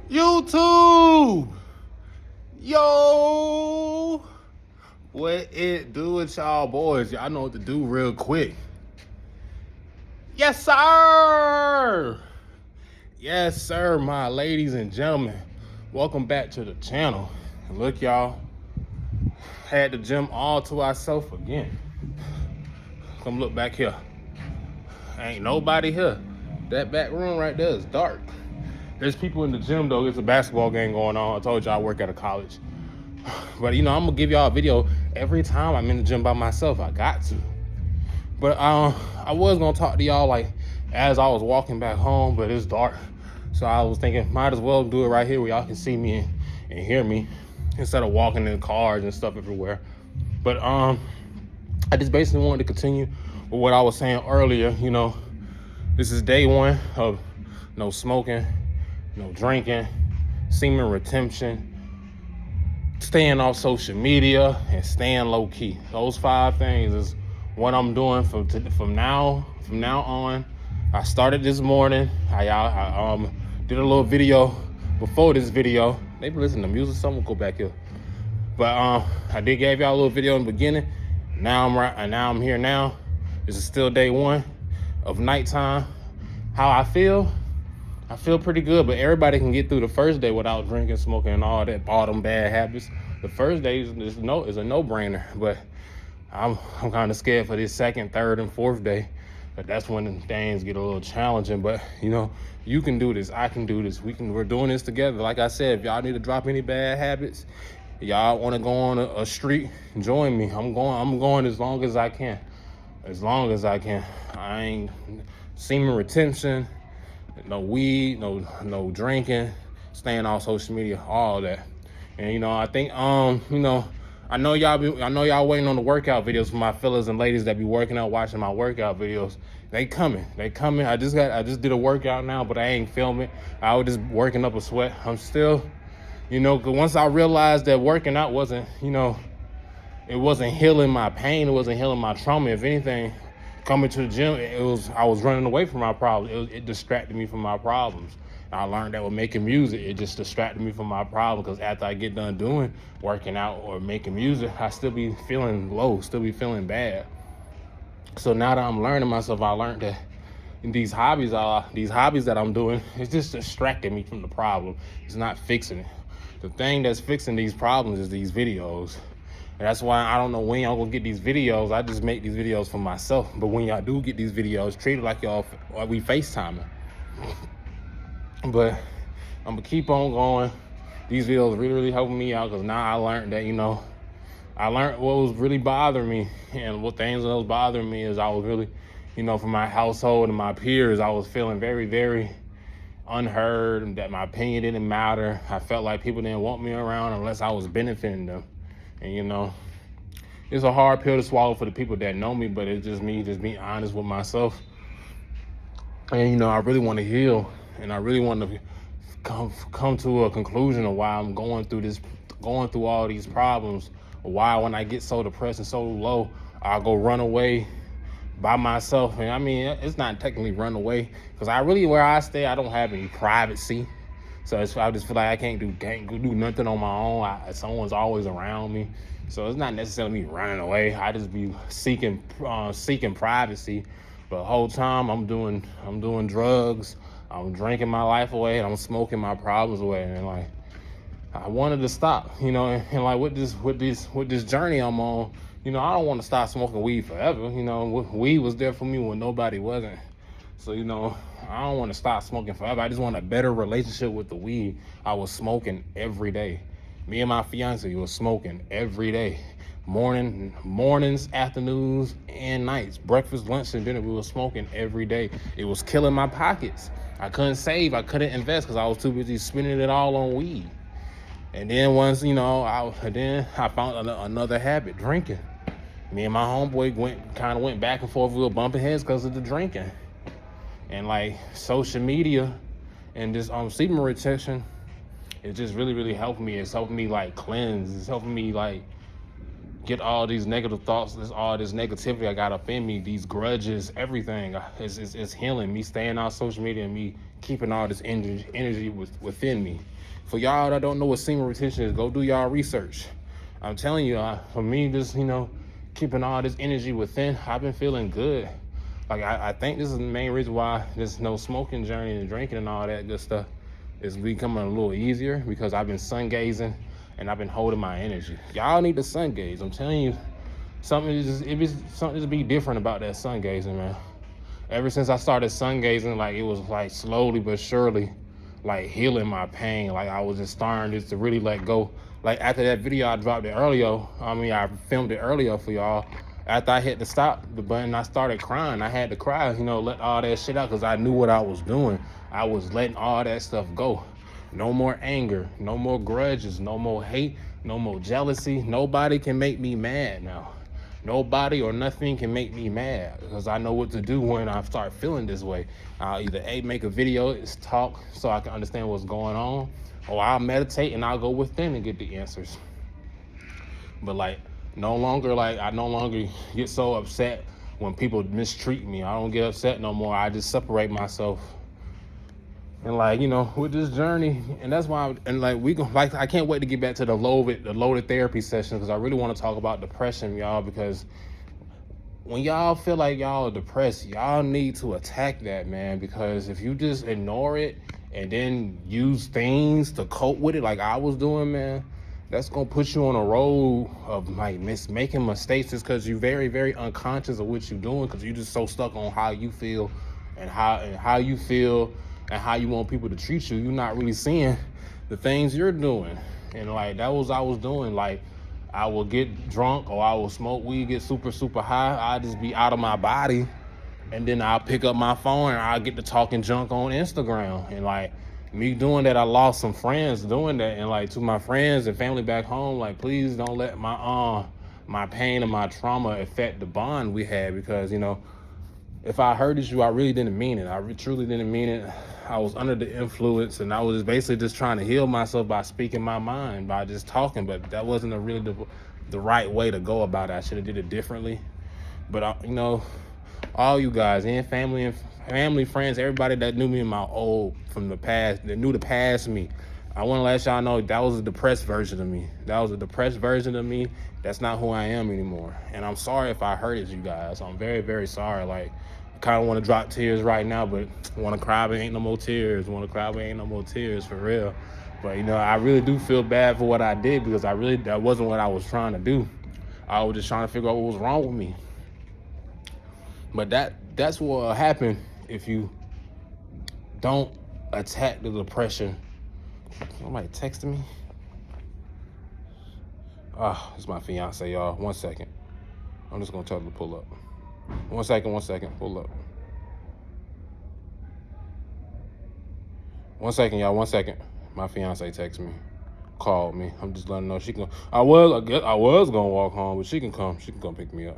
YouTube, yo, what it do with y'all boys? Y'all know what to do real quick. Yes, sir. Yes, sir, my ladies and gentlemen. Welcome back to the channel. And look, y'all, had the gym all to ourselves again. Come look back here. Ain't nobody here. That back room right there is dark. There's people in the gym though. There's a basketball game going on. I told y'all I work at a college. But I'm gonna give y'all a video every time I'm in the gym by myself. I got to. But I was gonna talk to y'all like as I was walking back home, but it's dark. So I was thinking might as well do it right here where y'all can see me and hear me instead of walking in cars and stuff everywhere. But I just basically wanted to continue with what I was saying earlier. This is day one of no smoking, no drinking, semen retention, staying off social media, and staying low key. Those 5 things is what I'm doing from now on. I started this morning. I did a little video before this video. Maybe listen to music. Someone go back here. But I did give y'all a little video in the beginning. Now I'm here now. This is still day one of nighttime. How I feel pretty good, but everybody can get through the first day without drinking, smoking, and all them bad habits. The first day is a no-brainer, but I'm kind of scared for this second, third, and fourth day. But that's when things get a little challenging. But you can do this. I can do this. We're doing this together. Like I said, if y'all need to drop any bad habits, y'all want to go on a streak, join me. I'm going as long as I can. I ain't semen retention, no weed, no drinking, staying off social media, all that. And I think I know y'all waiting on the workout videos for my fellas and ladies that be working out, watching my workout videos. They coming. I just did a workout now, but I ain't filming. I was just working up a sweat. I'm still, cause once I realized that working out wasn't, it wasn't healing my pain, it wasn't healing my trauma. If anything, coming to the gym, I was running away from my problems. It distracted me from my problems. I learned that with making music, it just distracted me from my problem, because after I get done doing working out or making music, I still be feeling low, still be feeling bad. So now that I'm learning myself, I learned that these hobbies that I'm doing, it's just distracting me from the problem. It's not fixing it. The thing that's fixing these problems is these videos. And that's why I don't know when y'all gonna get these videos. I just make these videos for myself. But when y'all do get these videos, treat it like we FaceTiming. But I'm gonna keep on going. These videos really, really helping me out, because now I learned that, I learned what was really bothering me. And what things that was bothering me is I was really, for my household and my peers, I was feeling very, very unheard, and that my opinion didn't matter. I felt like people didn't want me around unless I was benefiting them. And it's a hard pill to swallow for the people that know me, but it's just me just being honest with myself. And I really want to heal, and I really want to come to a conclusion of why I'm going through all these problems, or why when I get so depressed and so low, I go run away by myself. And I mean, it's not technically run away, because where I stay, I don't have any privacy. So I just feel like I can't do nothing on my own. Someone's always around me. So it's not necessarily me running away. I just be seeking privacy. But the whole time I'm doing drugs, I'm drinking my life away, and I'm smoking my problems away. And like, I wanted to stop, and like with this journey I'm on, I don't want to stop smoking weed forever. Weed was there for me when nobody wasn't. So, I don't want to stop smoking forever. I just want a better relationship with the weed. I was smoking every day. Me and my fiance was smoking every day. Mornings, afternoons, and nights. Breakfast, lunch, and dinner, we were smoking every day. It was killing my pockets. I couldn't save. I couldn't invest, because I was too busy spending it all on weed. And then once, I found another habit, drinking. Me and my homeboy went back and forth. We were bumping heads because of the drinking. And like social media and this semen retention, it's just really, really helping me. It's helping me like cleanse. It's helping me like get all these negative thoughts, all this negativity I got up in me, these grudges, everything. It's healing. Me staying on social media and me keeping all this energy within me. For y'all that don't know what semen retention is, go do y'all research. I'm telling you, for me, just, keeping all this energy within, I've been feeling good. Like, I think this is the main reason why this no smoking journey and drinking and all that good stuff is becoming a little easier, because I've been sun gazing and I've been holding my energy. Y'all need to sun gaze. I'm telling you, something to be different about that sun gazing, man. Ever since I started sun gazing, like, it was like slowly but surely, like, healing my pain. Like, I was just starting just to really let go. Like, after that video I dropped it earlier, I filmed it earlier for y'all. After I hit the stop the button, I started crying. I had to cry, let all that shit out, because I knew what I was doing. I was letting all that stuff go. No more anger, no more grudges, no more hate, no more jealousy. Nobody can make me mad now. Nobody or nothing can make me mad, because I know what to do when I start feeling this way. I'll either make a video, talk so I can understand what's going on, or I'll meditate and I'll go within and get the answers. But I no longer get so upset when people mistreat me. I don't get upset no more. I just separate myself. And with this journey, and that's why, I can't wait to get back to the loaded therapy session, because I really want to talk about depression, y'all, because when y'all feel like y'all are depressed, y'all need to attack that, man, because if you just ignore it and then use things to cope with it like I was doing, man, that's going to put you on a road of making mistakes, just because you're very, very unconscious of what you're doing, because you're just so stuck on how you feel and how you feel and how you want people to treat you. You're not really seeing the things you're doing. And that was I was doing. I will get drunk, or I will smoke weed, get super, super high. I'll just be out of my body. And then I'll pick up my phone and I'll get to talking junk on Instagram. And me doing that, I lost some friends doing that. And to my friends and family back home, please don't let my pain and my trauma affect the bond we had, because, if I hurted you, I really didn't mean it. I truly didn't mean it. I was under the influence, and I was basically just trying to heal myself by speaking my mind, by just talking. But that wasn't really the right way to go about it. I should have did it differently. But all you guys and family, friends, everybody that knew me from the past, that knew the past me, I want to let y'all know that was a depressed version of me. That was a depressed version of me. That's not who I am anymore. And I'm sorry if I hurted you guys. I'm very, very sorry. I kind of want to drop tears right now, but want to cry, but ain't no more tears. Want to cry, but ain't no more tears, for real. But, I really do feel bad for what I did, because that wasn't what I was trying to do. I was just trying to figure out what was wrong with me. But that's what will happen if you don't attack the depression. Somebody texting me? It's my fiance, y'all. 1 second. I'm just gonna tell her to pull up. 1 second, pull up. 1 second, y'all, 1 second. My fiance texted me, called me. I'm just letting her know she can. I was gonna walk home, but she can come pick me up.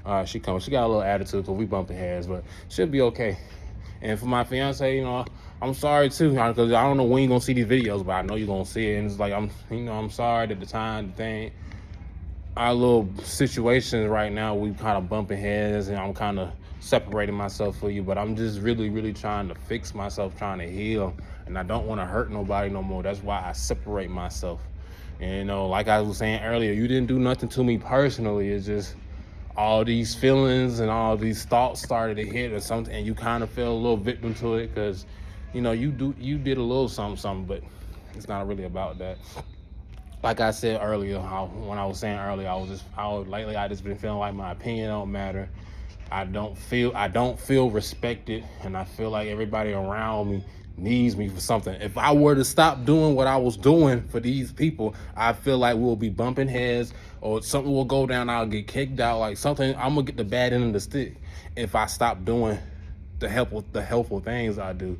All right, she comes. She got a little attitude, because we bumping heads, but she'll be okay. And for my fiance, I'm sorry too, because I don't know when you're gonna see these videos, but I know you're gonna see it. And it's I'm sorry that the thing, our little situation right now, we kind of bumping heads, and I'm kind of separating myself for you. But I'm just really, really trying to fix myself, trying to heal, and I don't want to hurt nobody no more. That's why I separate myself. And like I was saying earlier, you didn't do nothing to me personally. It's just all these feelings and all these thoughts started to hit or something, and you kind of fell a little victim to it, because you did a little something, but it's not really about that. Like I said earlier, when I was saying earlier, lately I just been feeling like my opinion don't matter. I don't feel respected, and I feel like everybody around me needs me for something. If I were to stop doing what I was doing for these people, I feel like we'll be bumping heads, or something will go down, I'll get kicked out, I'm gonna get the bad end of the stick if I stop doing the helpful things I do.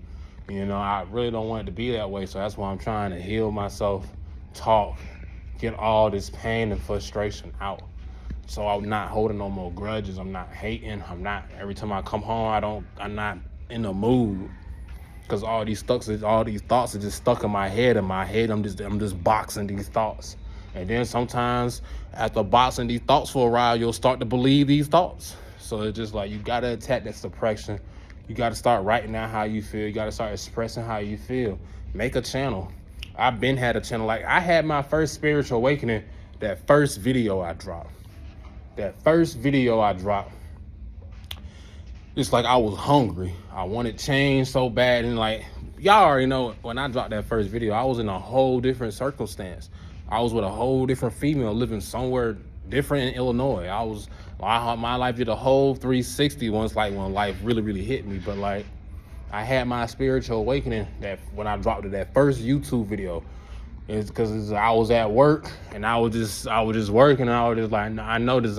I really don't want it to be that way, so that's why I'm trying to heal myself, talk, get all this pain and frustration out. So I'm not holding no more grudges. I'm not hating. Every time I come home, I'm not in the mood, because all these thoughts are just stuck in my head. I'm just boxing these thoughts. And then sometimes after boxing these thoughts for a while, you'll start to believe these thoughts. So it's just like you gotta attack that suppression. You gotta start writing out how you feel. You gotta start expressing how you feel. Make a channel. I've been had a channel. Like I had my first spiritual awakening, that first video I dropped. It's like I was hungry. I wanted change so bad. And like, y'all already know, when I dropped that first video, I was in a whole different circumstance. I was with a whole different female living somewhere different in Illinois. My life did a whole 360 once, like when life really, really hit me. But like, I had my spiritual awakening that when I dropped that first YouTube video. It's because I was at work and I was just working, and I was just like, I know this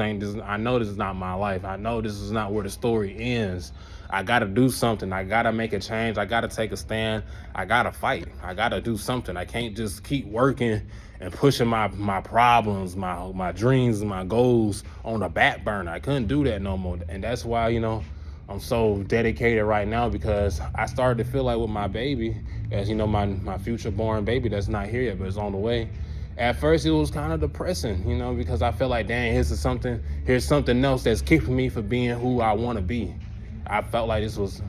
is not my life. I know this is not where the story ends. I gotta do something. I gotta make a change. I gotta take a stand. I gotta fight. I gotta do something. I can't just keep working and pushing my problems, my dreams and my goals on the back burner. I couldn't do that no more. And that's why, I'm so dedicated right now, because I started to feel like with my baby, as my future born baby that's not here yet, but it's on the way. At first it was kind of depressing, because I felt like, dang, here's something else that's keeping me from being who I want to be. I felt like this was,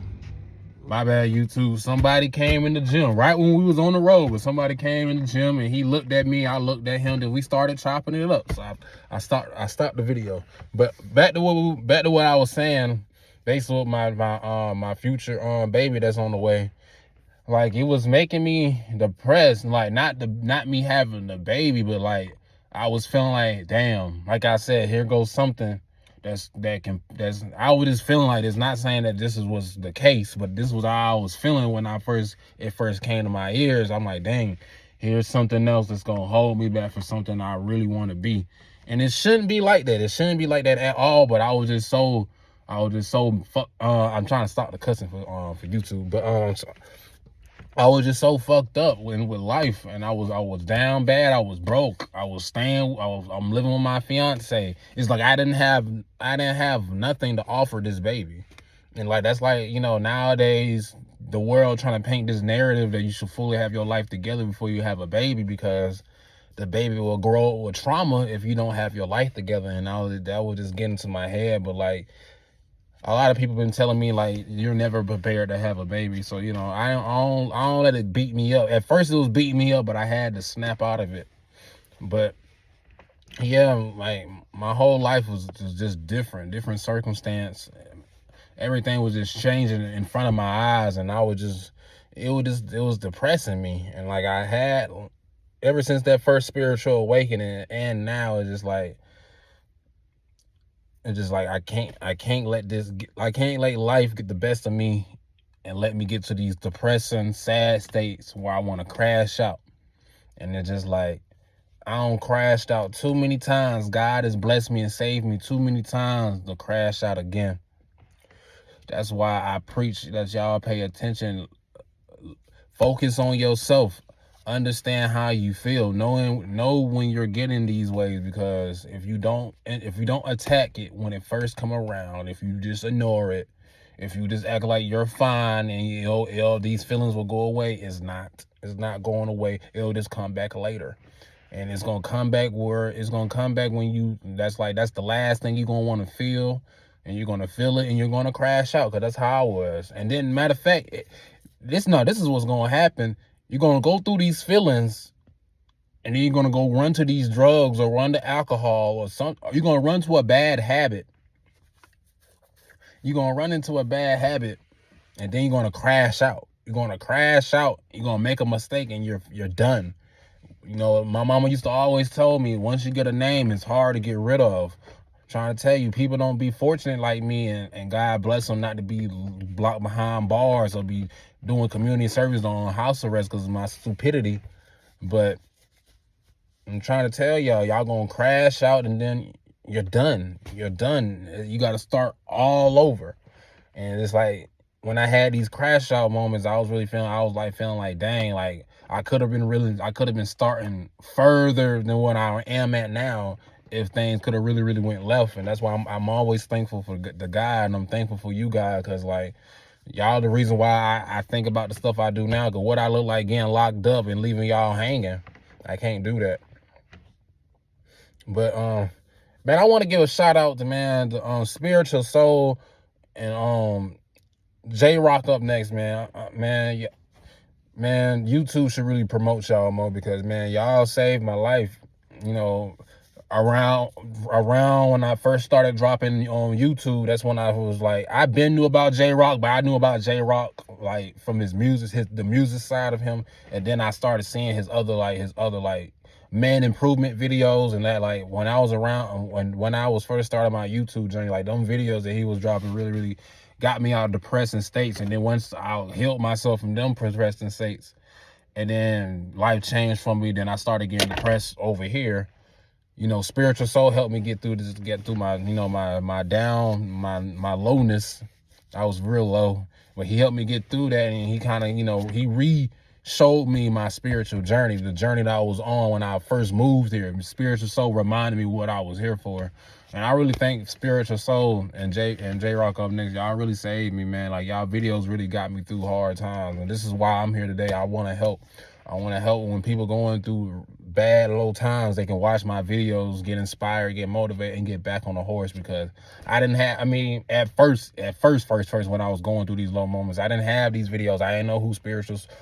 my bad, YouTube. Somebody came in the gym right when we was on the road, but somebody came in the gym and he looked at me, I looked at him, then we started chopping it up. So I stopped the video. But back to what I was saying. Basically, my future baby that's on the way, like it was making me depressed. Like not me having the baby, but like I was feeling like, damn. Like I said, here goes something I was just feeling like, it's not saying that this was the case, but this was how I was feeling when it first came to my ears. I'm like, dang, here's something else that's gonna hold me back for something I really want to be. And it shouldn't be like that. It shouldn't be like that at all. But I was just so I'm trying to stop the cussing for YouTube, but I was just so fucked up with life, and I was down bad. I was broke. I'm living with my fiance. It's like I didn't have nothing to offer this baby. And like that's like, nowadays the world trying to paint this narrative that you should fully have your life together before you have a baby, because the baby will grow with trauma if you don't have your life together. And that was just getting to my head. But like, a lot of people been telling me like, you're never prepared to have a baby. So, I don't let it beat me up. At first it was beating me up, but I had to snap out of it. But yeah, like my whole life was just different circumstance. Everything was just changing in front of my eyes, and it was depressing me. And like I had, ever since that first spiritual awakening and now, it's just like I can't let life get the best of me and let me get to these depressing, sad states where I want to crash out. And it's just like, I don't crashed out too many times. God has blessed me and saved me too many times to crash out again. That's why I preach that y'all pay attention. Focus on yourself. Understand how you feel. Know when you're getting these ways, because if you don't attack it when it first come around, if you just ignore it, if you just act like you're fine and these feelings will go away, it's not going away. It'll just come back later. And it's gonna come back when that's the last thing you're gonna want to feel, and you're gonna feel it and you're gonna crash out, because that's how I was. And then matter of fact, this is what's gonna happen. You're going to go through these feelings, and then you're going to go run to these drugs or run to alcohol or something. You're going to run to a bad habit. You're going to run into a bad habit, and then you're going to crash out. You're going to make a mistake, and you're done. My mama used to always tell me, once you get a name, it's hard to get rid of. I'm trying to tell you, people don't be fortunate like me, and God bless them not to be blocked behind bars or be doing community service on house arrest because of my stupidity. But I'm trying to tell y'all gonna crash out, and then you're done. You got to start all over. And it's like, when I had these crash out moments, I was feeling like, dang, like I could have been starting further than what I am at now if things could have really, really went left. And that's why I'm always thankful for the God, and I'm thankful for you guys, because like, y'all the reason why I think about the stuff I do now. Because what I look like getting locked up and leaving y'all hanging, I can't do that. But man, I want to give a shout out to the Spiritual Soul and J Rock up next, man. Man, YouTube should really promote y'all more because, man, y'all saved my life. You know, around when I first started dropping on YouTube, that's when I was like, I been knew about J Rock, but I knew about J Rock like from his music, the music side of him, and then I started seeing his other man improvement videos, and that like when I was around when I was first starting my YouTube journey, like them videos that he was dropping really got me out of depressing states. And then once I healed myself from them depressing states, and then life changed for me, then I started getting depressed over here. You know, Spiritual Soul helped me get through my, you know, my down, my lowness. I was real low, but he helped me get through that, and he kind of, you know, he showed me my spiritual journey, the journey that I was on when I first moved here. Spiritual Soul reminded me what I was here for. And I really thank Spiritual Soul and J Rock up next. Y'all really saved me, man. Like, y'all videos really got me through hard times. And this is why I'm here today. I want to help. I want to help when people going through bad, low times. They can watch my videos, get inspired, get motivated, and get back on the horse. Because I didn't have, I mean, at first, when I was going through these low moments, I didn't have these videos. I didn't know who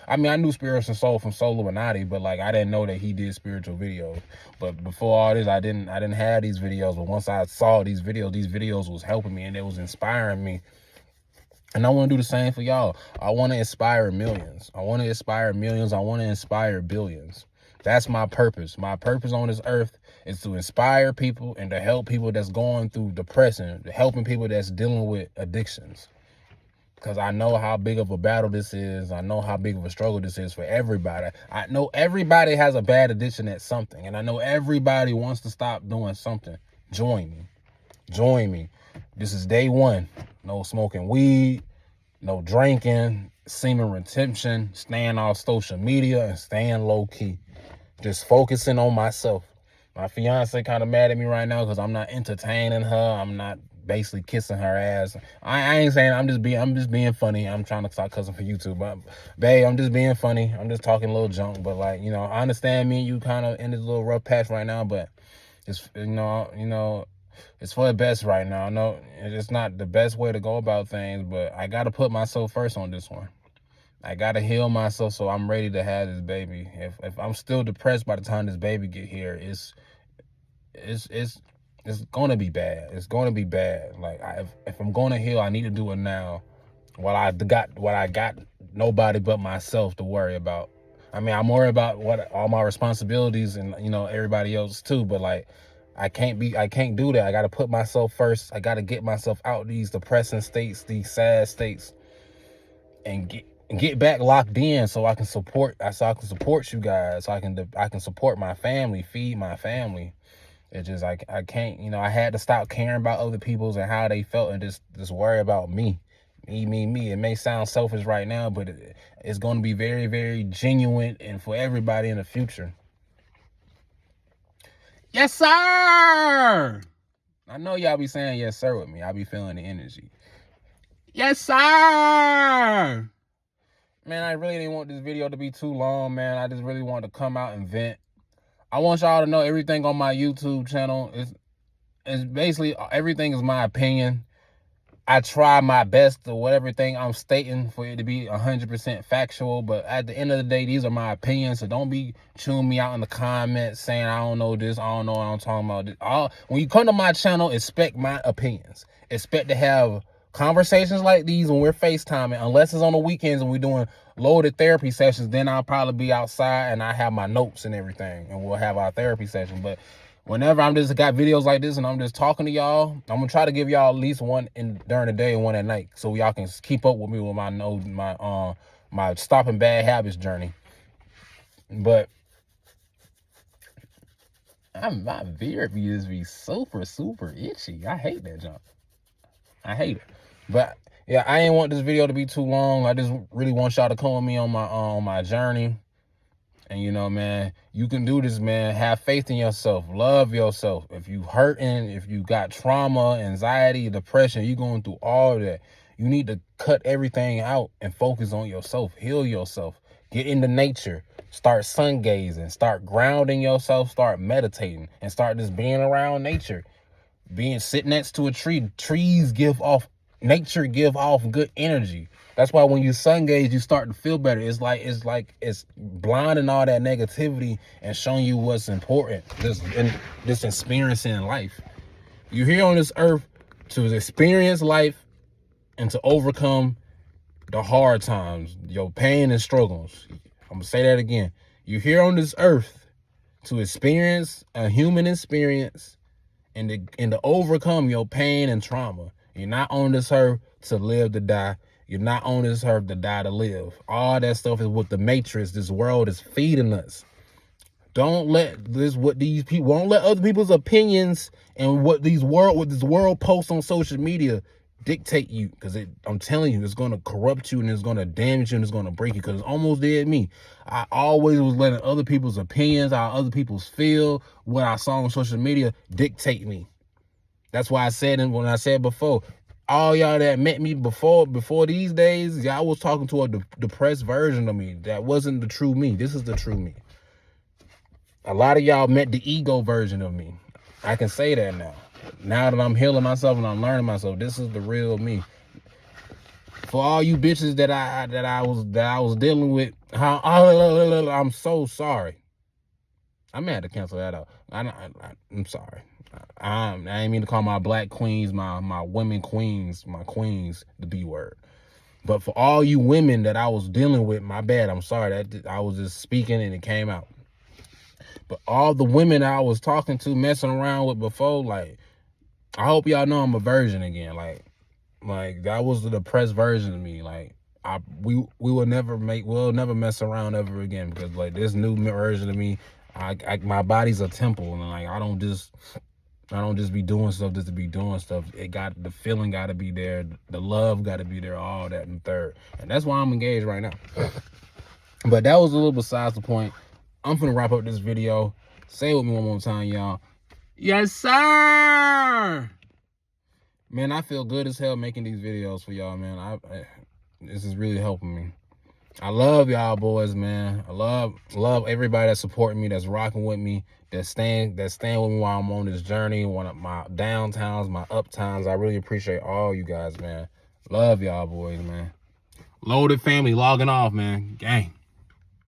I knew Spiritual Soul from Soloilluminati, but like, I didn't know that he did spiritual videos. But before all this, I didn't have these videos. But once I saw these videos was helping me, and it was inspiring me. And I want to do the same for y'all. I want to inspire millions. I want to inspire millions. I want to inspire billions. That's my purpose. My purpose on this earth is to inspire people and to help people that's going through depression, helping people that's dealing with addictions. Because I know how big of a battle this is. I know how big of a struggle this is for everybody. I know everybody has a bad addiction at something. And I know everybody wants to stop doing something. Join me. Join me. This is day one. No smoking weed, no drinking, semen retention, staying off social media, and staying low key. Just focusing on myself. My fiance kind of mad at me right now because I'm not entertaining her. I'm not basically kissing her ass. I ain't saying, I'm just being funny. I'm trying to stop cussing for YouTube, but babe, I'm just being funny. I'm just talking a little junk, but like, you know, I understand me and you kind of in this little rough patch right now, but it's, you know, it's for the best right now. No, it's not the best way to go about things, but I got to put myself first on this one. I got to heal myself so I'm ready to have this baby. If I'm still depressed by the time this baby get here, it's going to be bad. It's going to be bad. Like, if I'm going to heal, I need to do it now while I got nobody but myself to worry about. I mean, I'm worried about all my responsibilities and, you know, everybody else too, but like, I can't do that. I got to put myself first. I got to get myself out these depressing states, these sad states, and get back locked in so I can support you guys. So I can support my family, feed my family. It's just I can't, you know, I had to stop caring about other people's and how they felt and just worry about me. Me. It may sound selfish right now, but it's going to be very, very genuine and for everybody in the future. Yes, sir. I know y'all be saying yes, sir with me. I be feeling the energy. Yes, sir. Man, I really didn't want this video to be too long, man. I just really wanted to come out and vent. I want y'all to know everything on my YouTube channel is basically everything is my opinion. I try my best to everything I'm stating for it to be 100% factual, but at the end of the day, these are my opinions, so don't be chewing me out in the comments saying I don't know this, I don't know what I'm talking about. When you come to my channel, expect my opinions. Expect to have conversations like these when we're FaceTiming, unless it's on the weekends and we're doing loaded therapy sessions, then I'll probably be outside and I have my notes and everything, and we'll have our therapy session. But whenever I'm just got videos like this and I'm just talking to y'all, I'm gonna try to give y'all at least one during the day and one at night, so y'all can keep up with me with my stopping bad habits journey. But my beard be super itchy. I hate that junk. I hate it. But yeah, I ain't want this video to be too long. I just really want y'all to come with me on my journey. And, you know, man, you can do this, man. Have faith in yourself. Love yourself. If you hurting, if you got trauma, anxiety, depression, you going through all of that, you need to cut everything out and focus on yourself. Heal yourself. Get into nature. Start sun gazing, start grounding yourself, start meditating, and start just being around nature. Sitting next to a tree. Nature give off good energy. That's why when you sun gaze, you start to feel better. It's blinding all that negativity and showing you what's important. This experiencing in life. You're here on this earth to experience life and to overcome the hard times, your pain and struggles. I'm gonna say that again. You're here on this earth to experience a human experience and to overcome your pain and trauma. You're not on this earth to live to die. You're not on this earth to die to live. All that stuff is what the matrix, this world is feeding us. Don't let won't let other people's opinions and what this world posts on social media dictate you, because I'm telling you, it's going to corrupt you and it's going to damage you and it's going to break you, because it almost did me. I always was letting other people's opinions, how other people's feel, what I saw on social media dictate me. That's why I said, and when I said before, all y'all that met me before these days, y'all was talking to a depressed version of me. That wasn't the true me. This is the true me. A lot of y'all met the ego version of me. I can say that now. Now that I'm healing myself and I'm learning myself, this is the real me. For all you bitches that I was dealing with, I'm so sorry. I may have to cancel that out. I'm sorry. I didn't mean to call my black queens, my women queens, my queens, the B word. But for all you women that I was dealing with, my bad. I'm sorry. That I was just speaking and it came out. But all the women I was talking to, messing around with before, like, I hope y'all know I'm a virgin again. Like that was the depressed version of me. Like, we'll never mess around ever again, because like this new version of me, my body's a temple, and like I don't just be doing stuff just to be doing stuff. The feeling got to be there, the love got to be there, all that and third, and that's why I'm engaged right now. But that was a little besides the point. I'm finna wrap up this video. Say it with me one more time, y'all. Yes, sir. Man, I feel good as hell making these videos for y'all, man. This is really helping me. I love y'all boys, man. I love everybody that's supporting me, that's rocking with me, that's staying with me while I'm on this journey, one of my downtowns, my uptowns. I really appreciate all you guys, man. Love y'all boys, man. Loaded family logging off, man. Gang.